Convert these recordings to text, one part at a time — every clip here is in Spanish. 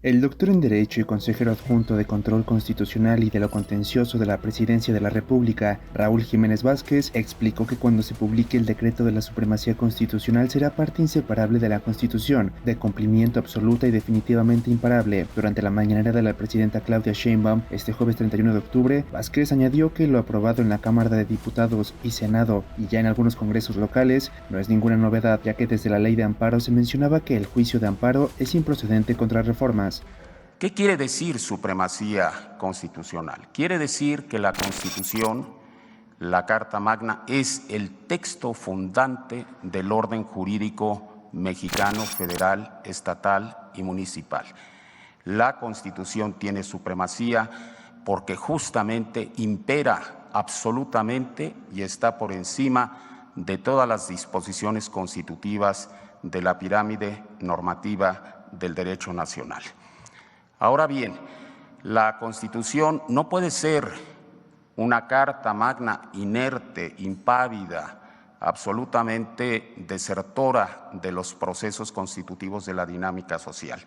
El doctor en Derecho y consejero adjunto de Control Constitucional y de lo Contencioso de la Presidencia de la República, Raúl Jiménez Vázquez, explicó que cuando se publique el decreto de la supremacía constitucional será parte inseparable de la Constitución, de cumplimiento absoluta y definitivamente imparable. Durante la mañanera de la presidenta Claudia Sheinbaum, este jueves 31 de octubre, Vázquez añadió que lo aprobado en la Cámara de Diputados y Senado y ya en algunos congresos locales no es ninguna novedad, ya que desde la Ley de Amparo se mencionaba que el juicio de amparo es improcedente contra reformas. ¿Qué quiere decir supremacía constitucional? Quiere decir que la Constitución, la Carta Magna, es el texto fundante del orden jurídico mexicano, federal, estatal y municipal. La Constitución tiene supremacía porque justamente impera absolutamente y está por encima de todas las disposiciones constitutivas de la pirámide normativa del derecho nacional. Ahora bien, la Constitución no puede ser una Carta Magna inerte, impávida, absolutamente desertora de los procesos constitutivos de la dinámica social.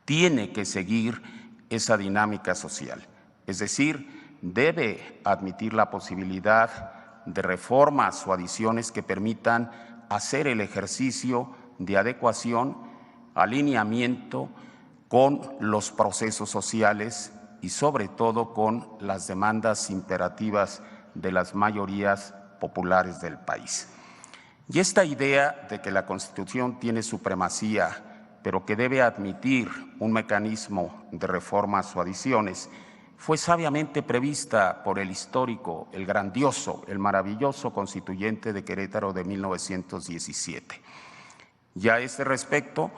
Tiene que seguir esa dinámica social, es decir, debe admitir la posibilidad de reformas o adiciones que permitan hacer el ejercicio de adecuación, alineamiento con los procesos sociales y sobre todo con las demandas imperativas de las mayorías populares del país. Y esta idea de que la Constitución tiene supremacía, pero que debe admitir un mecanismo de reformas o adiciones, fue sabiamente prevista por el histórico, el grandioso, el maravilloso Constituyente de Querétaro de 1917. Y a ese respecto,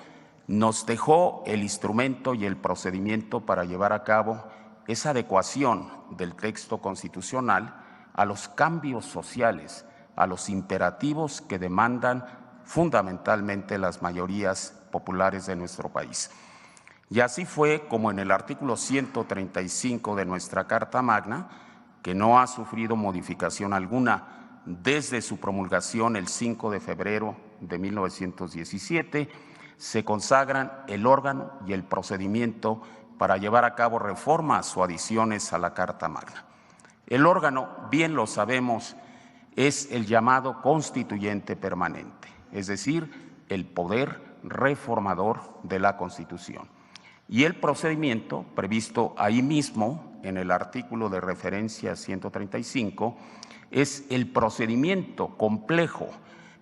nos dejó el instrumento y el procedimiento para llevar a cabo esa adecuación del texto constitucional a los cambios sociales, a los imperativos que demandan fundamentalmente las mayorías populares de nuestro país. Y así fue como en el artículo 135 de nuestra Carta Magna, que no ha sufrido modificación alguna desde su promulgación el 5 de febrero de 1917, se consagran el órgano y el procedimiento para llevar a cabo reformas o adiciones a la Carta Magna. El órgano, bien lo sabemos, es el llamado constituyente permanente, es decir, el poder reformador de la Constitución. Y el procedimiento, previsto ahí mismo en el artículo de referencia 135, es el procedimiento complejo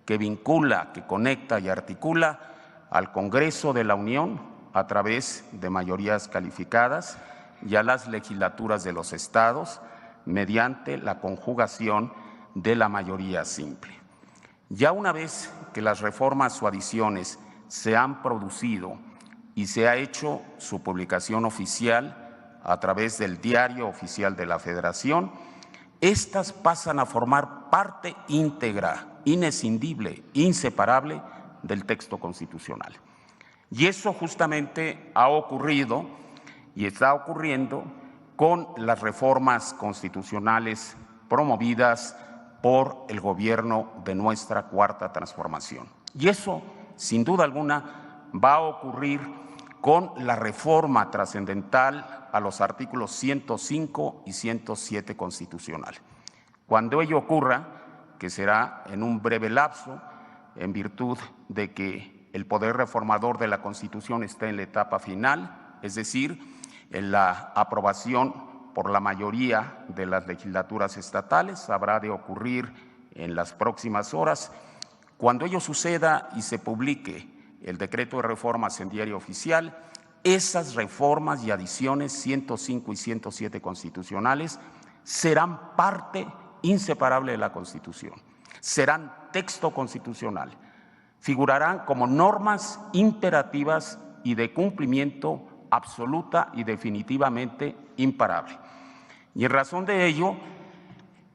que vincula, que conecta y articula al Congreso de la Unión a través de mayorías calificadas y a las legislaturas de los estados mediante la conjugación de la mayoría simple. Ya una vez que las reformas o adiciones se han producido y se ha hecho su publicación oficial a través del Diario Oficial de la Federación, estas pasan a formar parte íntegra, inescindible, inseparable del texto constitucional. Y eso justamente ha ocurrido y está ocurriendo con las reformas constitucionales promovidas por el gobierno de nuestra Cuarta Transformación. Y eso, sin duda alguna, va a ocurrir con la reforma trascendental a los artículos 105 y 107 constitucional. Cuando ello ocurra, que será en un breve lapso, en virtud de que el poder reformador de la Constitución está en la etapa final, es decir, en la aprobación por la mayoría de las legislaturas estatales, habrá de ocurrir en las próximas horas. Cuando ello suceda y se publique el decreto de reformas en Diario Oficial, esas reformas y adiciones 105 y 107 constitucionales serán parte inseparable de la Constitución, serán texto constitucional, figurarán como normas imperativas y de cumplimiento absoluta y definitivamente imparable. Y en razón de ello,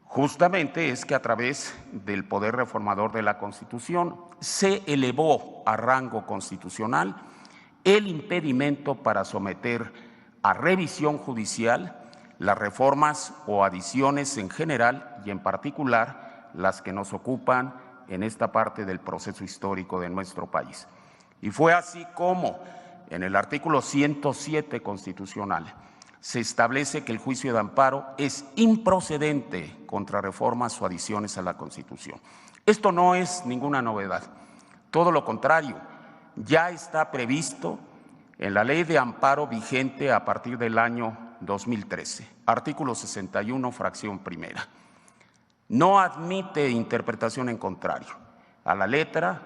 justamente es que a través del poder reformador de la Constitución se elevó a rango constitucional el impedimento para someter a revisión judicial las reformas o adiciones en general y en particular las que nos ocupan en esta parte del proceso histórico de nuestro país. Y fue así como En el artículo 107 constitucional se establece que el juicio de amparo es improcedente contra reformas o adiciones a la Constitución. Esto no es ninguna novedad, todo lo contrario, ya está previsto en la ley de amparo vigente a partir del año 2013, artículo 61, fracción primera. No admite interpretación en contrario. A la letra,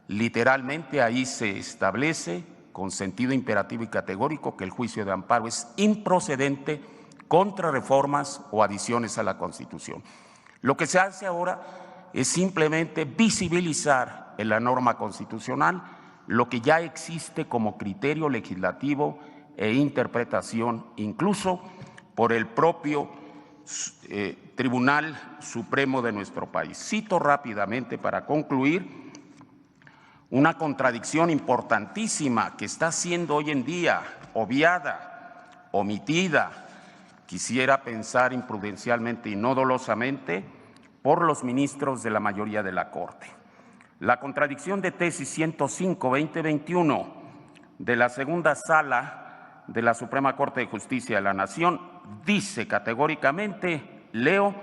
literalmente ahí se establece con sentido imperativo y categórico que el juicio de amparo es improcedente contra reformas o adiciones a la Constitución. Lo que se hace ahora es simplemente visibilizar en la norma constitucional lo que ya existe como criterio legislativo e interpretación, incluso por el propio Tribunal Supremo de nuestro país. Cito rápidamente para concluir una contradicción importantísima que está siendo hoy en día obviada, omitida, quisiera pensar imprudencialmente y no dolosamente, por los ministros de la mayoría de la Corte. La contradicción de tesis 105-2021 de la segunda sala de la Suprema Corte de Justicia de la Nación dice categóricamente, leo,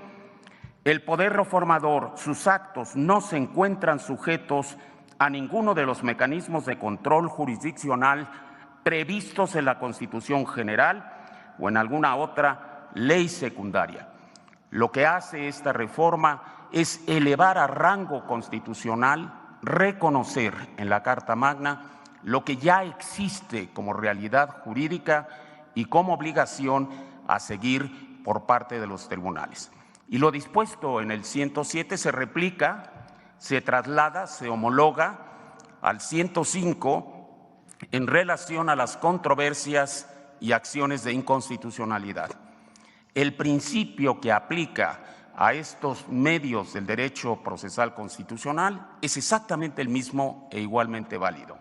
el poder reformador, sus actos no se encuentran sujetos a ninguno de los mecanismos de control jurisdiccional previstos en la Constitución General o en alguna otra ley secundaria. Lo que hace esta reforma es elevar a rango constitucional, reconocer en la Carta Magna lo que ya existe como realidad jurídica y como obligación a seguir por parte de los tribunales. Y lo dispuesto en el 107 se replica, se traslada, se homologa al 105 en relación a las controversias y acciones de inconstitucionalidad. El principio que aplica a estos medios del derecho procesal constitucional es exactamente el mismo e igualmente válido.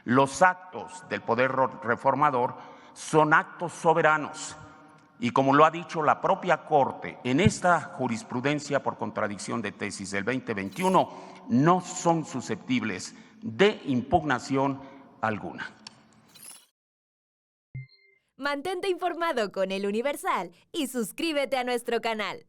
Los actos del poder reformador son actos soberanos y, como lo ha dicho la propia Corte en esta jurisprudencia por contradicción de tesis del 2021, no son susceptibles de impugnación alguna. Mantente informado con El Universal y suscríbete a nuestro canal.